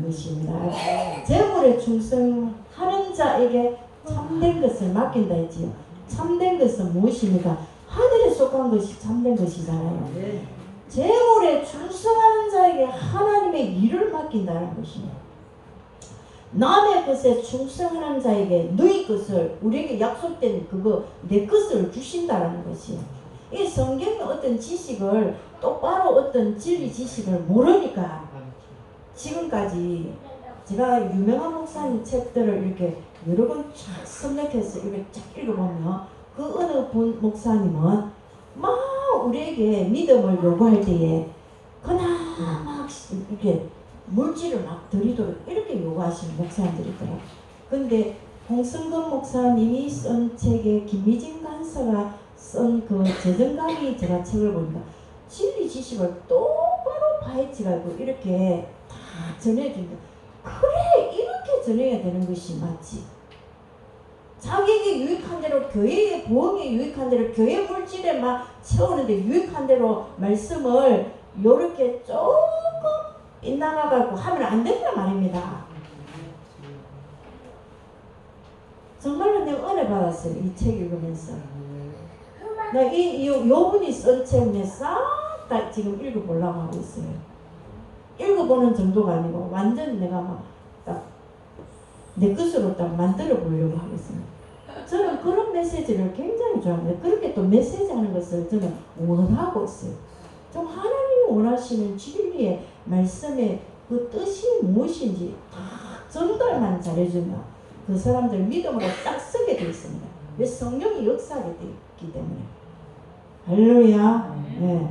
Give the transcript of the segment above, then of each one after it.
것입니다. 재물에 충성하는 자에게 참된 것을 맡긴다 했지요. 참된 것은 무엇입니까? 하늘에 속한 것이 참된 것이잖아요. 재물에 충성하는 자에게 하나님의 일을 맡긴다는 것입니다. 남의 것에 충성하는 자에게 너희 것을, 우리에게 약속된 그거 내 것을 주신다는 것이에요. 이 성경의 어떤 지식을, 똑바로 어떤 진리 지식을 모르니까 지금까지 제가 유명한 목사님 책들을 이렇게 여러 번 쫙 선택해서 이렇게 쫙 읽어보면 그 어느 분 목사님은 막 우리에게 믿음을 요구할 때에 그나마 막 이렇게 물질을 막 드리도록 이렇게 요구하시는 목사님들이 있더라고요. 근데 홍승건 목사님이 쓴 책에 김미진 간사가 쓴 그 재정강의 제가 책을 보니까 진리 지식을 똑바로 파헤치가지고 이렇게 다 전해준다. 그래, 이렇게 전해야 되는 것이 맞지. 자기에게 유익한 대로, 교회의 보험에 유익한 대로, 교회 물질에 막 채우는데 유익한 대로 말씀을 요렇게 조금 빗나가고 하면 안 된단 말입니다. 정말로 내가 은혜 받았어요. 이 책 읽으면서. 나 요 분이 쓴 책을 싹 다 지금 읽어보려고 하고 있어요. 읽어보는 정도가 아니고 완전 내가 막 딱 내 것으로 딱 만들어 보려고 하고 있습니다. 저는 그런 메시지를 굉장히 좋아합니다. 그렇게 또 메시지 하는 것을 저는 원하고 있어요. 좀 하나님이 원하시는 진리의 말씀의 그 뜻이 무엇인지 다 전달만 잘해주면 그 사람들 믿음으로 딱 쓰게 되어 있습니다. 왜? 성령이 역사하게 되어 있기 때문에. 할렐루야. 네.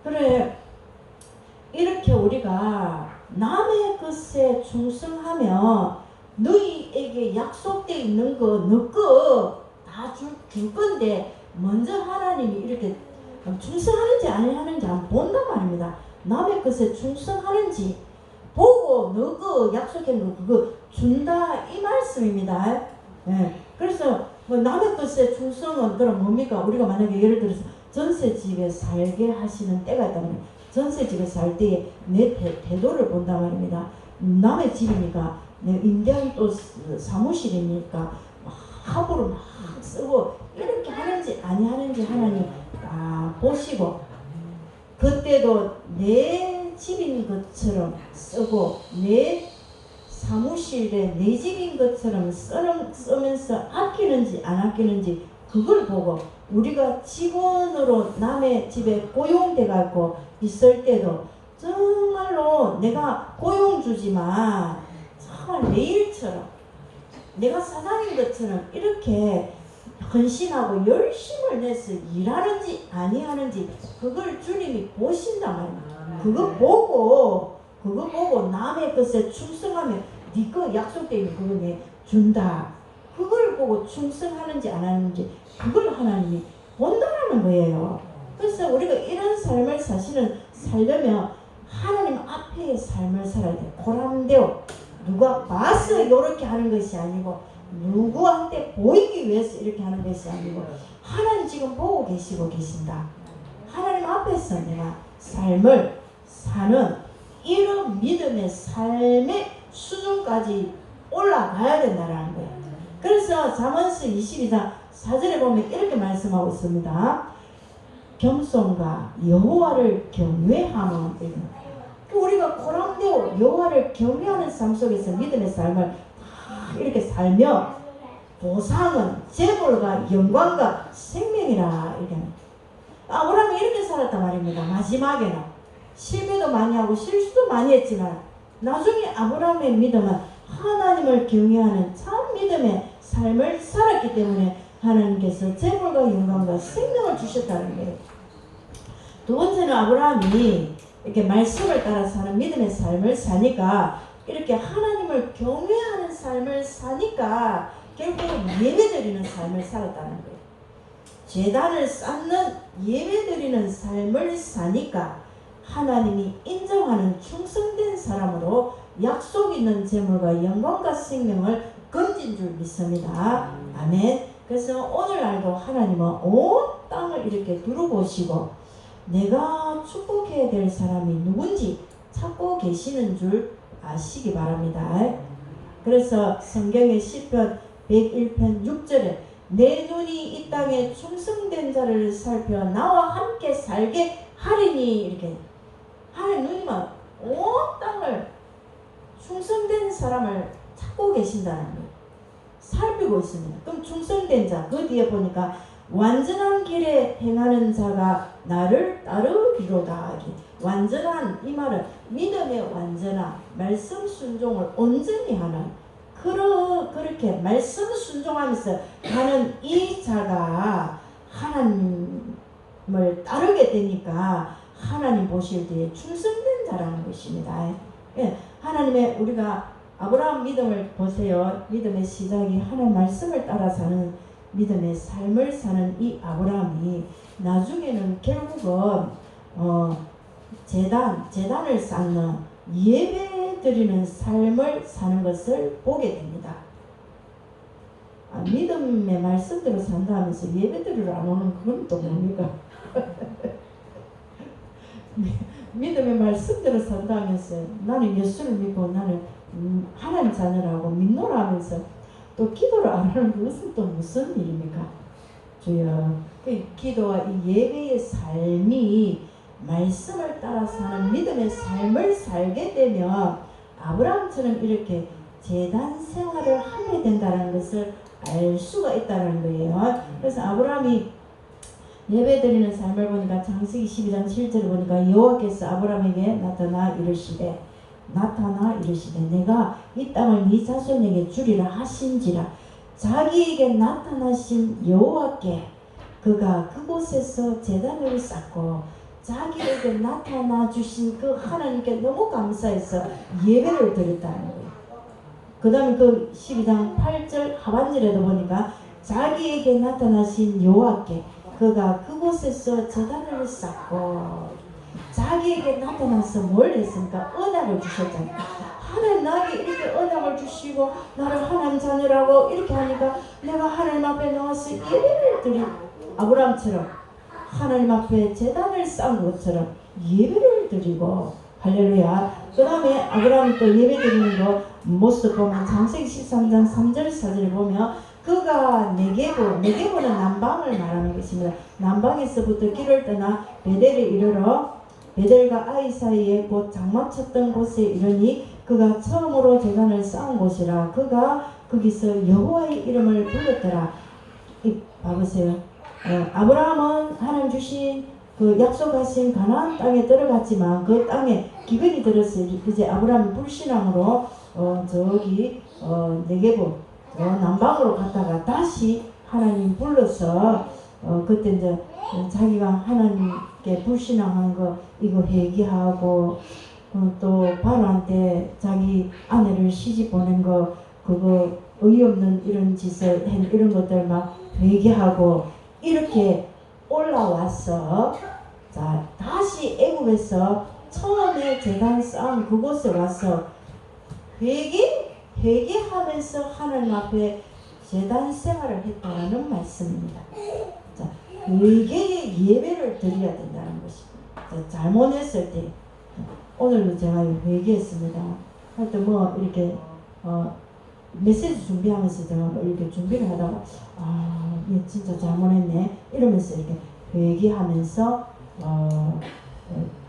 그래, 이렇게 우리가 남의 것에 충성하며 너희에게 약속되어 있는 거 너 거 다 줄 건데 먼저 하나님이 이렇게 충성하는지 안 하는지 한번 본단 말입니다. 남의 것에 충성하는지 보고 너 그 약속한 거 그거 준다 이 말씀입니다. 네. 그래서 뭐 남의 것에 충성은 그럼 뭡니까? 우리가 만약에 예를 들어서 전세집에 살게 하시는 때가 있다면 전세집에 살 때에 내 태도를 본단 말입니다. 남의 집이니까 내 임대한 또 사무실이니까 함부로 막 쓰고 이렇게 하는지 아니 하는지 하나님 다 보시고 그때도 내 집인 것처럼 쓰고 내 사무실에 내 집인 것처럼 쓰면서 아끼는지 안 아끼는지 그걸 보고 우리가 직원으로 남의 집에 고용돼 갖고 있을 때도 정말로 내가 고용주지만 정말 내 일처럼 내가 사장인 것처럼 이렇게 헌신하고 열심을 내서 일하는지 아니하는지 그걸 주님이 보신단 말이야. 그거 보고 남의 것에 충성하면 네 거 약속되어 있는 그거 내 준다. 그걸 보고 충성하는지 안 하는지 그걸 하나님이 본다라는 거예요. 그래서 우리가 이런 삶을 살려면 하나님 앞에 삶을 살아야 돼. 보람되어 누가 봐서 이렇게 하는 것이 아니고 누구한테 보이기 위해서 이렇게 하는 것이 아니고 하나님 지금 보고 계시고 계신다. 하나님 앞에서 내가 삶을 사는 이런 믿음의 삶의 수준까지 올라가야 된다는 거예요. 그래서 잠언서 22장 4절에 보면 이렇게 말씀하고 있습니다. 겸손과 여호와를 경외함은 우리가 보람되고 여호와를 경외하는 삶 속에서 믿음의 삶을 이렇게 살며 보상은 재물과 영광과 생명이라 이렇게 아브라함이 이렇게 살았단 말입니다. 마지막에는 실패도 많이 하고 실수도 많이 했지만 나중에 아브라함의 믿음은 하나님을 경외하는 참 믿음의 삶을 살았기 때문에 하나님께서 재물과 영광과 생명을 주셨다는 거예요. 두 번째는 아브라함이 이렇게 말씀을 따라 사는 믿음의 삶을 사니까 이렇게 하나님을 경외하는 삶을 사니까 결국은 예배드리는 삶을 살았다는 거예요. 제단을 쌓는 예배드리는 삶을 사니까 하나님이 인정하는 충성된 사람으로 약속 있는 재물과 영광과 생명을 건진 줄 믿습니다. 아멘. 그래서 오늘날도 하나님은 온 땅을 이렇게 두루보시고 내가 축복해야 될 사람이 누군지 찾고 계시는 줄 아시기 바랍니다. 그래서 성경의 시편 101편 6절에 내 눈이 이 땅에 충성된 자를 살펴 나와 함께 살게 하리니 이렇게 하나님은 온 땅을 충성된 사람을 찾고 계신다는 거예요. 살피고 있습니다. 그럼 충성된 자, 그 뒤에 보니까 완전한 길에 행하는 자가 나를 따르리로다. 완전한 이 말은 믿음의 완전한 말씀 순종을 온전히 하는 그렇게 말씀 순종하면서 가는 이 자가 하나님을 따르게 되니까 하나님 보실 때에 충성된 자라는 것입니다. 예, 하나님의 우리가 아브라함 믿음을 보세요. 믿음의 시작이 하나님 말씀을 따라 사는 믿음의 삶을 사는 이 아브라함이 나중에는 결국은 재단을 쌓는 예배 드리는 삶을 사는 것을 보게 됩니다. 믿음의 말씀대로 산다 하면서 예배 드리러 안 오는 그건 또 뭡니까? 믿음의 말씀대로 산다 하면서 나는 예수를 믿고 나는 하나님 자녀라고 믿노라 하면서 또 기도를 안 하는 그것은 또 무슨 일입니까? 주여, 그 기도와 이 예배의 삶이 말씀을 따라 사는 믿음의 삶을 살게 되면 아브라함처럼 이렇게 제단 생활을 하게 된다는 것을 알 수가 있다는 거예요. 그래서 아브라함이 예배드리는 삶을 보니까 창세기 12장 7절을 보니까 여호와께서 아브라함에게 나타나 이르시되 내가 이 땅을 네 자손에게 주리라 하신지라. 자기에게 나타나신 여호와께 그가 그곳에서 제단을 쌓고 자기에게 나타나 주신 그 하나님께 너무 감사해서 예배를 드렸다는 거예요. 그 다음에 그 12장 8절 하반절에도 보니까 자기에게 나타나신 여호와께 그가 그곳에서 제단을 쌓고 자기에게 나타나서 뭘 했습니까? 언약을 주셨잖아요. 하나님 나에게 이렇게 언약을 주시고 나를 하나님 자녀라고 이렇게 하니까 내가 하나님 앞에 나와서 예배를 드린 아브라함처럼 하나님 앞에 제단을 쌓은 것처럼 예배를 드리고 할렐루야. 그 다음에 아브라함이 또 예배 드리는 거 모습 보면 창세기 13장 3절 4절을 보면 그가 네게보는 남방을 말하는 것입니다. 남방에서부터 길을 떠나 베델에 이르러 베델과 아이 사이에 곧 장막 쳤던 곳에 이르니 그가 처음으로 제단을 쌓은 곳이라. 그가 거기서 여호와의 이름을 불렀더라. 봐보세요. 아브라함은 하나님 주신 그 약속하신 가나안 땅에 들어갔지만 그 땅에 기근이 들어서 이제 아브라함이 불신앙으로 네게보 남방으로 갔다가 다시 하나님 불러서 그때 이제 자기가 하나님께 불신앙한 거 이거 회개하고 또 바로한테 자기 아내를 시집 보낸 거 그거 어이없는 이런 짓을 한 이런 것들 막 회개하고 이렇게 올라와서 자 다시 애굽에서 처음에 제단 쌓은 그곳에 와서 회개하면서 하나님 앞에 제단 생활을 했다는 말씀입니다. 자, 회개의 예배를 드려야 된다는 것입니다. 자, 잘못했을 때 오늘도 제가 회개했습니다. 하여튼 뭐 이렇게 메시지 준비하면서 제가 뭐 이렇게 준비를 하다가 얘 진짜 잘못했네 이러면서 이렇게 회개하면서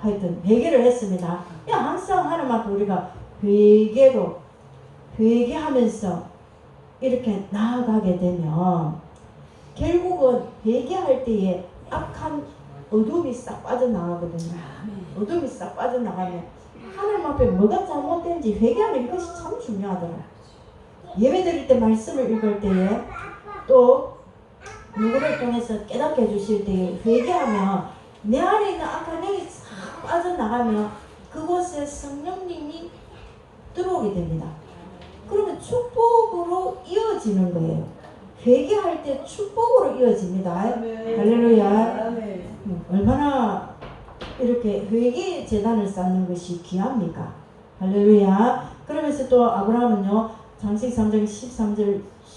하여튼 회개를 했습니다. 항상 하나님 앞에 우리가 회개하면서 이렇게 나아가게 되면 결국은 회개할 때에 악한 어둠이 싹 빠져나가거든요. 어둠이 싹 빠져나가면 하나님 앞에 뭐가 잘못된지 회개하는 이것이 참 중요하더라. 예배 드릴 때 말씀을 읽을 때에 또 누구를 통해서 깨닫게 해주실 때에 회개하면 내 안에 있는 악한 영이 싹 빠져나가면 그곳에 성령님이 들어오게 됩니다. 그러면 축복으로 이어지는 거예요. 회개할 때 축복으로 이어집니다. 할렐루야. 얼마나 이렇게 회개의 제단을 쌓는 것이 귀합니까? 할렐루야. 그러면서 또 아브라함은요 창세기 3장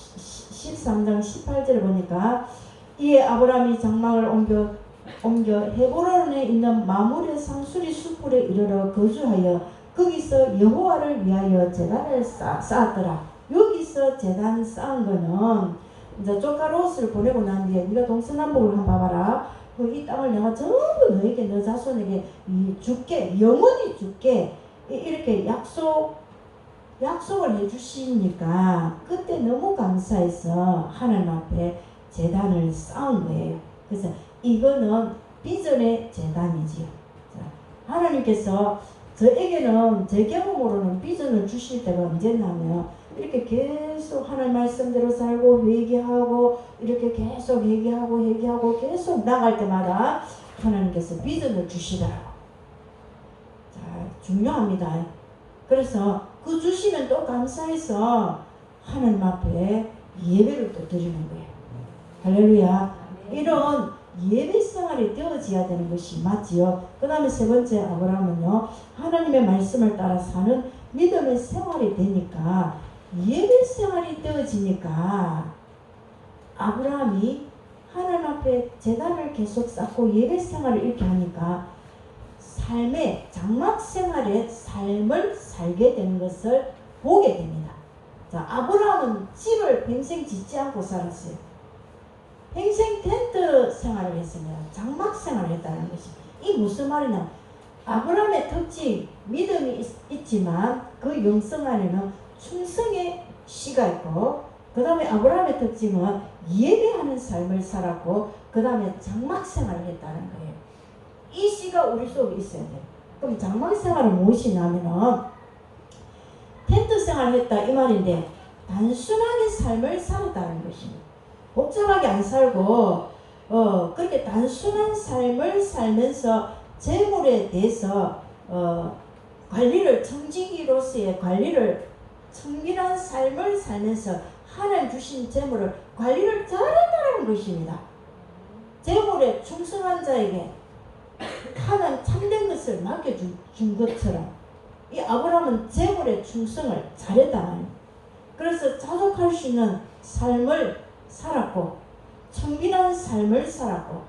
13장 18절을 보니까 이에 아브라함이 장막을 옮겨 헤브론에 있는 마므레 상수리 숲으로 이르러 거주하여 거기서 여호와를 위하여 제단을 쌓았더라. 여기서 제단 쌓은 거는 이제 조카 롯을 보내고 난 뒤에 네가 동서남북을 한번 봐봐라. 이 땅을 내가 전부 너에게 너 자손에게 줄게, 영원히 줄게, 이렇게 약속을 해주시니까 그때 너무 감사해서 하나님 앞에 제단을 쌓은 거예요. 그래서 이거는 비전의 제단이지요. 하나님께서 저에게는 제 경험으로는 비전을 주실 때가 언제냐면 이렇게 계속 하나님 말씀대로 살고 회개하고 이렇게 계속 회개하고 계속 나갈 때마다 하나님께서 비전을 주시더라고. 자, 중요합니다. 그래서 그 주시면 또 감사해서 하나님 앞에 예배를 또 드리는 거예요. 할렐루야. 이런 예배 생활이 되어져야 되는 것이 맞지요. 그 다음에 세 번째 아브라함은요, 하나님의 말씀을 따라 사는 믿음의 생활이 되니까, 예배 생활이 되어지니까 아브라함이 하나님 앞에 제단을 계속 쌓고 예배 생활을 이렇게 하니까 삶의 장막 생활의 삶을 살게 되는 것을 보게 됩니다. 자, 아브라함은 집을 평생 짓지 않고 살았어요. 평생 텐트 생활을 했습니다. 장막 생활을 했다는 것이. 이 무슨 말이냐? 아브라함의 특징, 믿음이 있지만 그 영성 안에는 충성의 씨가 있고, 그 다음에 아브라함의 특징은 예배하는 삶을 살았고, 그 다음에 장막 생활을 했다는 거예요. 이 씨가 우리 속에 있어야 돼요. 그럼 장막 생활은 무엇이냐면은 텐트 생활을 했다 이 말인데, 단순하게 삶을 살았다는 것입니다. 복잡하게 안 살고 그렇게 단순한 삶을 살면서 재물에 대해서 관리를, 청지기로서의 관리를, 청결한 삶을 살면서 하나님 주신 재물을 관리를 잘했다는 것입니다. 재물에 충성한 자에게 하나님 참된 것을 맡겨준 것처럼 이 아브라함은 재물의 충성을 잘했다는, 그래서 자족할 수 있는 삶을 살았고 청빈한 삶을 살았고,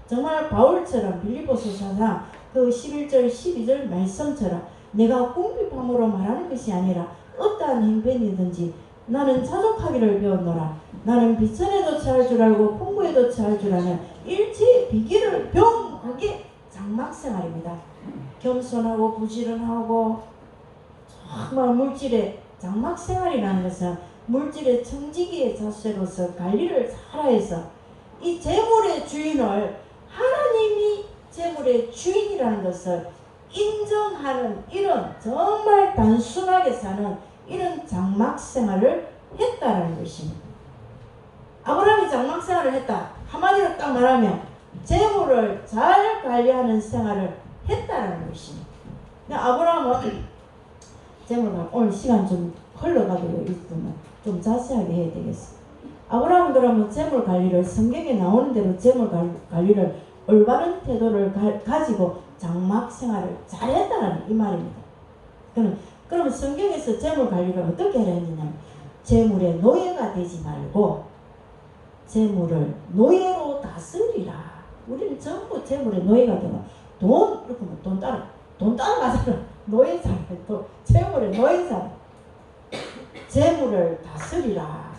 정말 바울처럼 빌립보서 4장 그 11절 12절 말씀처럼 내가 궁핍함으로 말하는 것이 아니라 어떠한 행편이든지 나는 자족하기를 배웠노라. 나는 비천에도 처할 줄 알고 풍부에도 처할 줄 아는 일체의 비결을 병하게 장막생활입니다. 겸손하고 부지런하고 정말 물질의 장막생활이라는 것은 물질의 청지기의 자세로서 관리를 잘해서 이 재물의 주인을, 하나님이 재물의 주인이라는 것을 인정하는 이런 정말 단순하게 사는 이런 장막생활을 했다라는 것입니다. 아브라함이 장막생활을 했다. 한마디로 딱 말하면 재물을 잘 관리하는 생활을 했다라는 것입니다. 아브라함은 재물을, 오늘 시간 좀 흘러가도록 있으면 좀 자세하게 해야 되겠어. 아브라함은 그러면 재물 관리를, 성경에 나오는 대로 재물 관리를, 올바른 태도를 가지고 장막 생활을 잘했다는 이 말입니다. 그러면 성경에서 재물 관리를 어떻게 해야 했느냐? 재물의 노예가 되지 말고 재물을 노예로 다스리라. 우리는 전부 재물의 노예가 되면 돈, 이렇게 돈 따라가잖아. 노예잖아. 또 재물의 노예잖아. 재물을 다스리라.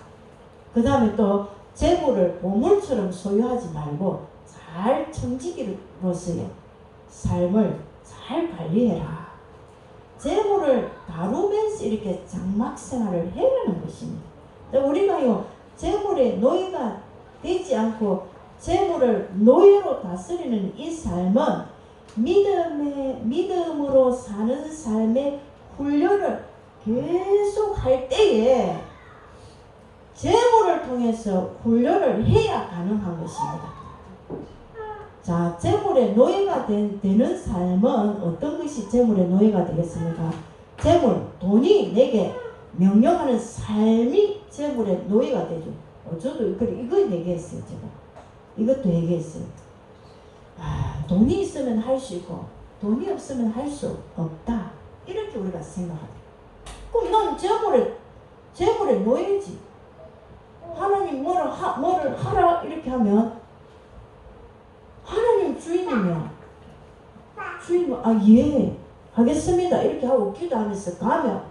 그 다음에 또 재물을 보물처럼 소유하지 말고 잘 청지기로서의 삶을 잘 관리해라. 재물을 다루면서 이렇게 장막 생활을 해라는 것입니다. 우리가요, 재물의 노예가 되지 않고 재물을 노예로 다스리는 이 삶은 믿음으로 사는 삶의 훈련을 계속 할 때에 재물을 통해서 훈련을 해야 가능한 것입니다. 자, 재물의 노예가 되는 삶은 어떤 것이 재물의 노예가 되겠습니까? 재물, 돈이 내게 명령하는 삶이 재물의 노예가 되죠. 저도 이거 얘기했어요. 제가 이것도 얘기했어요. 돈이 있으면 할 수 있고 돈이 없으면 할 수 없다, 이렇게 우리가 생각합니다. 그럼 난 재물의 노예지. 하나님 뭐를 하라 이렇게 하면 하나님 주인이면 예. 하겠습니다. 이렇게 하고 기도하면서 가면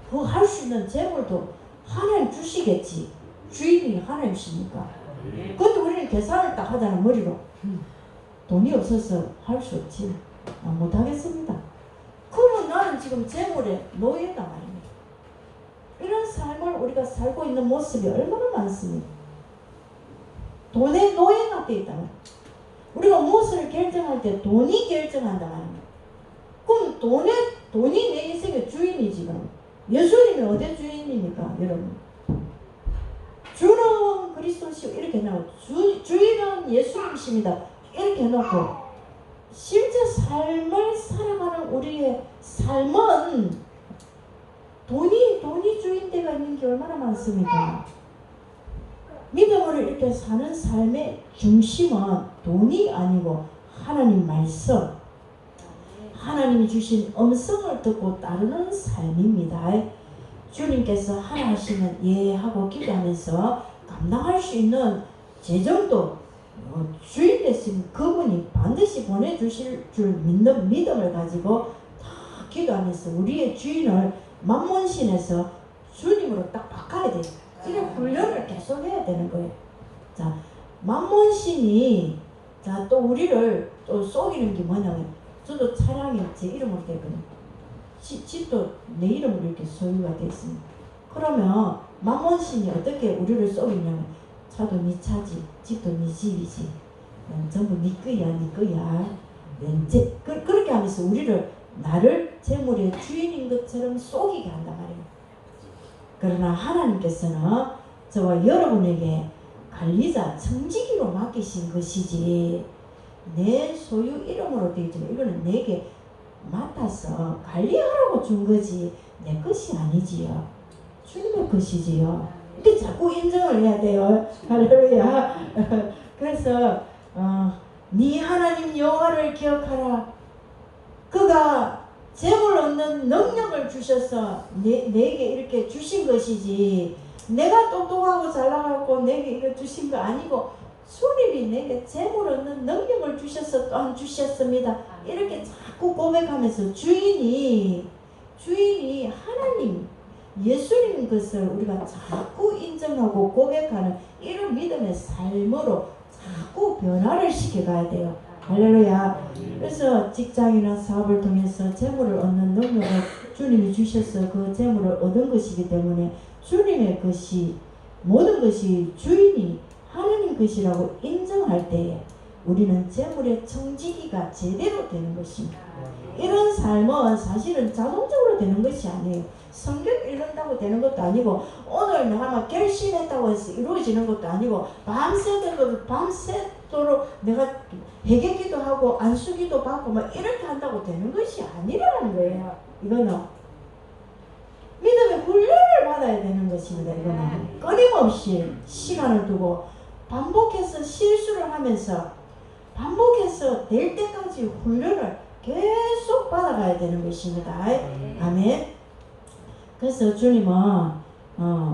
그 할 수 있는 재물도 하나님 주시겠지. 주인이 하나님이시니까. 근데 우리는 계산을 딱 하자는 머리로 돈이 없어서 할 수 없지. 못하겠습니다. 그러면 나는 지금 재물의 노예다 말입니다. 이런 삶을 우리가 살고 있는 모습이 얼마나 많습니까? 돈의 노예가 되어 있다 말입니다. 우리가 무엇을 결정할 때 돈이 결정한다 말입니다. 그럼 돈이 내 인생의 주인이지. 그럼 예수님이 어디 주인입니까 여러분? 주는 그리스도시고 이렇게 해놓고 주인은 예수님이십니다 이렇게 해놓고 실제 삶을 살아가는 우리의 삶은 돈이 주인되가 있는 게 얼마나 많습니까? 믿음으로 이렇게 사는 삶의 중심은 돈이 아니고 하나님 말씀, 하나님이 주신 음성을 듣고 따르는 삶입니다. 주님께서 하라 하시면 예 하고 기도하면서 감당할 수 있는 재정도 주인 되신 그분이 반드시 보내주실 줄 믿는 믿음을 가지고 다 기도하면서 우리의 주인을 만몬신에서 주님으로 딱 바꿔야 돼요. 그냥 훈련을 계속 해야 되는 거예요. 자, 만몬신이 자, 또 우리를 또 속이는 게 뭐냐면 저도 차량이 제 이름으로 되거든요. 집도 내 이름으로 이렇게 소유가 되어 있습니다. 그러면 만몬신이 어떻게 우리를 속이냐면 차도 네 차지, 집도 네 집이지, 전부 네 거야. 그렇게 하면서 우리를 나를 재물의 주인인 것처럼 속이게 한단 말이에요. 그러나 하나님께서는 저와 여러분에게 관리자, 청지기로 맡기신 것이지 내 소유 이름으로 되어 있지만 이거는 내게 맡아서 관리하라고 준 거지 내 것이 아니지요. 주님의 것이지요. 이렇게 자꾸 인정을 해야 돼요. 할렐루야. 그래서 네 하나님 여호와를 기억하라. 그가 재물 얻는 능력을 주셔서 내게 이렇게 주신 것이지 내가 똑똑하고 잘나가고 내게 이거 주신 거 아니고 주님이 내게 재물 얻는 능력을 주셔서 또한 주셨습니다. 이렇게 자꾸 고백하면서 주인이 하나님 예수님 것을 우리가 자꾸 인정하고 고백하는 이런 믿음의 삶으로 자꾸 변화를 시켜가야 돼요. 할렐루야. 그래서 직장이나 사업을 통해서 재물을 얻는 능력을 주님이 주셔서 그 재물을 얻은 것이기 때문에 주님의 것이 모든 것이 주인이 하나님 것이라고 인정할 때에 우리는 재물의 청지기가 제대로 되는 것입니다. 이런 삶은 사실은 자동적으로 되는 것이 아니에요. 성경 읽는다고 되는 것도 아니고 오늘 내가 막 결심했다고 해서 이루어지는 것도 아니고 밤새도록 내가 회개기도 하고 안수기도 받고 막 이렇게 한다고 되는 것이 아니라는 거예요. 이거는 믿음의 훈련을 받아야 되는 것입니다. 이거는 끊임없이 시간을 두고 반복해서 실수를 하면서 반복해서 될 때까지 훈련을 계속 받아가야 되는 것입니다. 아멘. 그래서 주님은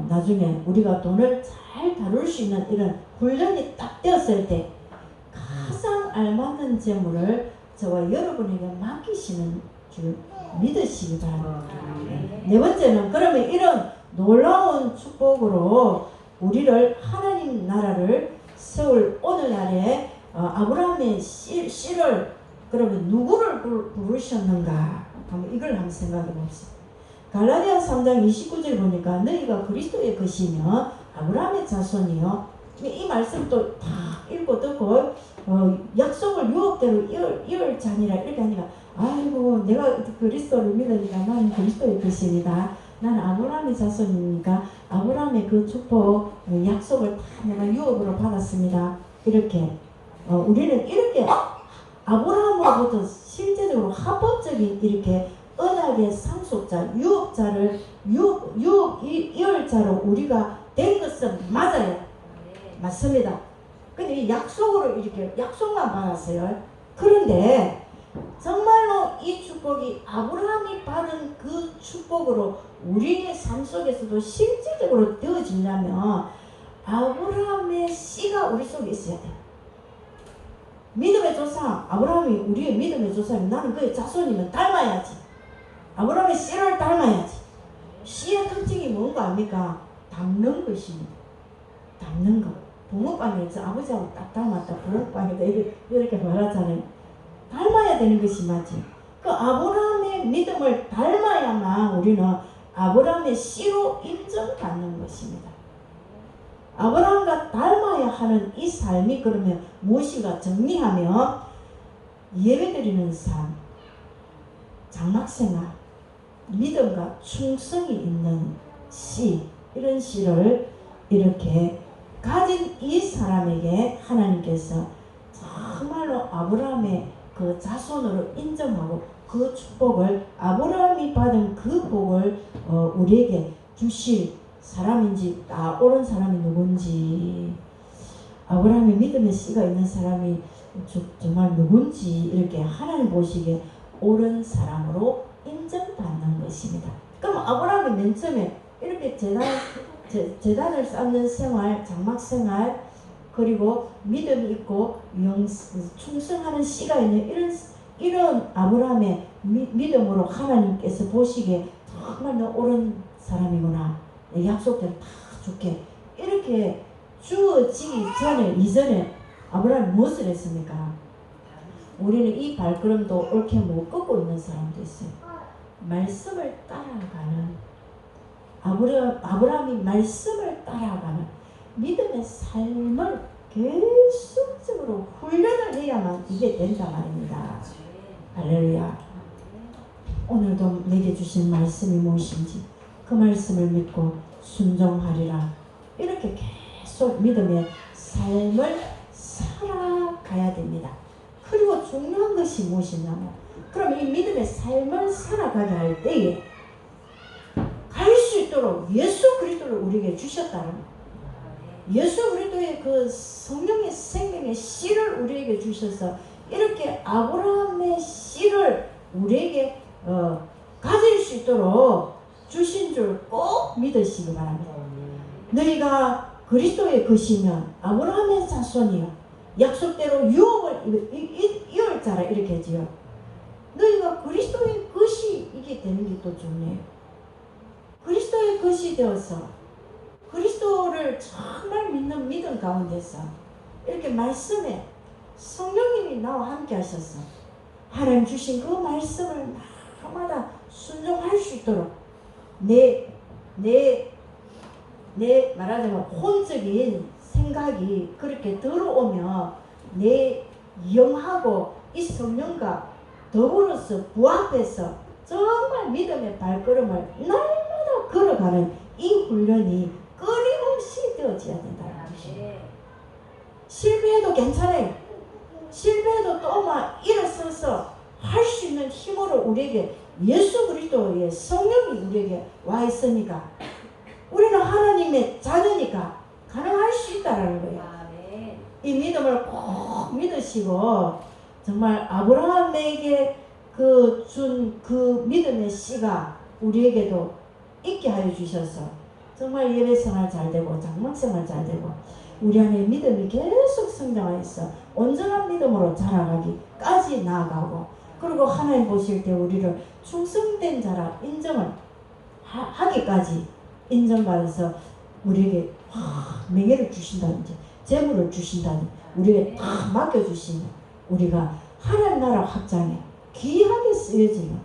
나중에 우리가 돈을 잘 다룰 수 있는 이런 훈련이 딱 되었을 때 가장 알맞는 재물을 저와 여러분에게 맡기시는 줄 믿으시기 바랍니다. 네 번째는 그러면 이런 놀라운 축복으로 우리를 하나님 나라를 세울 오늘날에 아브라함의 씨를 그러면 누구를 부르셨는가 한번 이걸 한번 생각해 봅시다. 갈라디아 3장 29절 보니까 너희가 그리스도의 것이며 아브라함의 자손이요. 이 말씀도 다 읽고 듣고 약속을 유업대로 이을 자니라 이렇게 하니까 아이고 내가 그리스도를 믿으니까 나는 그리스도의 것입니다. 나는 아브라함의 자손이니까 아브라함의 그 축복 약속을 다 내가 유업으로 받았습니다. 이렇게 우리는 이렇게 아브라함으로부터 실제적으로 합법적인 이렇게 언약의 상속자, 유업자를 이을자로 우리가 된 것은 맞아요. 맞습니다. 근데 이 약속으로 이렇게 약속만 받았어요. 그런데 정말로 이 축복이 아브라함이 받은 그 축복으로 우리의 삶 속에서도 실질적으로 되어지려면 아브라함의 씨가 우리 속에 있어야 돼요. 믿음의 조상 아브라함이 우리의 믿음의 조상이면 나는 그의 자손이면 닮아야지. 아브라함의 씨를 닮아야지. 씨의 특징이 뭔가 압니까? 닮는 것입니다. 닮는 것. 붕어빵에서 아버지하고 딱 닮았다. 붕어빵에다 이렇게 말하잖아요. 닮아야 되는 것이 맞지. 그 아브라함의 믿음을 닮아야만 우리는 아브라함의 씨로 인정받는 것입니다. 아브라함과 닮아야 하는 이 삶이 그러면 무엇인가 정리하면 예배드리는 삶, 장막생활, 믿음과 충성이 있는 씨, 이런 씨를 이렇게 가진 이 사람에게 하나님께서 정말로 아브라함의 그 자손으로 인정하고 그 축복을, 아브라함이 받은 그 복을 우리에게 주실 사람인지, 옳은 사람이 누군지, 아브라함의 믿음의 씨가 있는 사람이 정말 누군지 이렇게 하나님 보시기에 옳은 사람으로 인정받는 것입니다. 그럼 아브라함이 맨 처음에 이렇게 제단을 쌓는 생활, 장막 생활, 그리고 믿음이 있고 충성하는 씨가 있는 이런 아브라함의 믿음으로 하나님께서 보시기에 정말 너 옳은 사람이구나, 내 약속대로 다 줄게, 이렇게 주어지기 이전에 아브라함이 무엇을 했습니까? 우리는 이 발걸음도 옳게 못 걷고 있는 사람도 있어요. 말씀을 따라가는, 아브라함이 말씀을 따라가는 믿음의 삶을 계속적으로 훈련을 해야만 이게 된다 말입니다. 할렐루야. 오늘도 내게 주신 말씀이 무엇인지 그 말씀을 믿고 순종하리라. 이렇게 계속 믿음의 삶을 살아가야 됩니다. 그리고 중요한 것이 무엇이냐면, 그럼 이 믿음의 삶을 살아가게 할 때에 갈 수 있도록 예수 그리스도를 우리에게 주셨다는, 예수 그리스도의 그 성령의 생명의 씨를 우리에게 주셔서 이렇게 아브라함의 씨를 우리에게 가질 수 있도록 주신 줄 꼭 믿으시기 바랍니다. 너희가 그리스도의 것이면 아브라함의 자손이요, 약속대로 유업을 이을 자라, 이렇게 하지요. 너희가 그리스도의 것이 이게 되는 게 또 중요해요. 그리스도의 것이 되어서 그리스도를 정말 믿는 믿음 가운데서 이렇게 말씀에 성령님이 나와 함께 하셔서 하나님 주신 그 말씀을 날마다 순종할 수 있도록 내 말하자면 혼적인 생각이 그렇게 들어오며 내 영하고 이 성령과 더불어서 부합해서 정말 믿음의 발걸음을 날마다 걸어가는 이 훈련이 끊임없이 되어져야 된다는 것입니다. 실패해도 괜찮아요. 실패해도 또 막 일어서서 할 수 있는 힘으로 우리에게 예수 그리스도의 성령이 우리에게 와 있으니까, 우리는 하나님의 자녀니까 가능할 수 있다라는 거예요. 이 믿음을 꼭 믿으시고 정말 아브라함에게 준 그 믿음의 씨가 우리에게도 있게 하여 주셔서 정말 예배 생활 잘 되고 장막 생활 잘 되고 우리 안에 믿음이 계속 성장해서 온전한 믿음으로 자라가기까지 나아가고, 그리고 하나님 보실 때 우리를 충성된 자라 인정을 하기까지 인정받아서 우리에게 명예를 주신다든지 재물을 주신다든지 우리에게 다 맡겨주시면 우리가 하나님 나라 확장에 귀하게 쓰여지는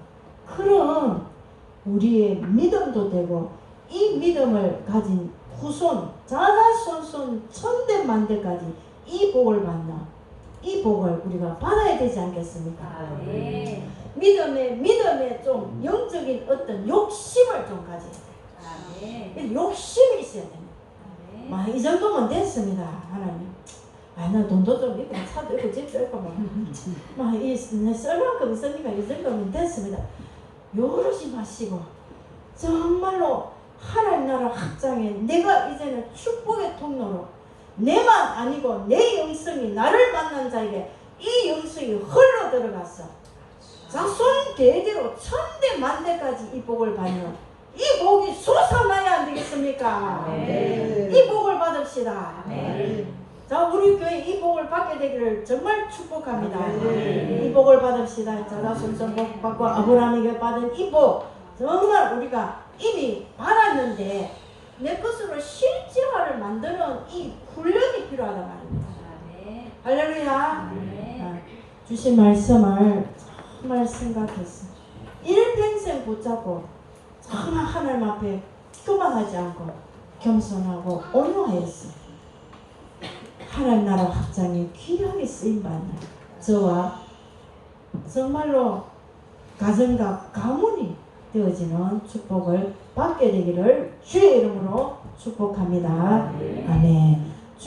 그런 우리의 믿음도 되고, 이 믿음을 가진 후손, 자자손손 천대만대까지 이 복을 받는, 이 복을 우리가 받아야 되지 않겠습니까? 믿음에 좀 영적인 어떤 욕심을 좀 가져야 돼요. 욕심이 있어야 됩니다. 이 정도면 됐습니다. 하나님, 나 돈도 좀 있고 차도 있고 집도 있고 쓸 만큼 있으니까 이 정도면 됐습니다. 요러지 마시고 정말로 하나님 나라 확장에 내가 이제는 축복의 통로로 내만 아니고 내 영성이 나를 만난 자에게 이 영성이 흘러 들어가서 자손 대대로 천대 만대까지 이 복을 받는 이 복이 솟아나야 안 되겠습니까? 이 복을 받읍시다. 자, 우리 교회 이 복을 받게 되기를 정말 축복합니다. 이 복을 받읍시다. 자다손손 복 받고 아브라함에게 받은 이 복 정말 우리가 이미 받았는데 내 것으로 실제화를 만드는 이 훈련이 필요하다 말입니다. 할렐루야. 주신 말씀을 정말 생각했어. 일평생 붙잡고 정말 하나님 앞에 교만하지 않고 겸손하고 온유하였어. 하나님 나라 확장에 귀하게 쓰임받는 저와 정말로 가정과 가문이 되어지는 축복을 받게 되기를 주의 이름으로 축복합니다. 아멘.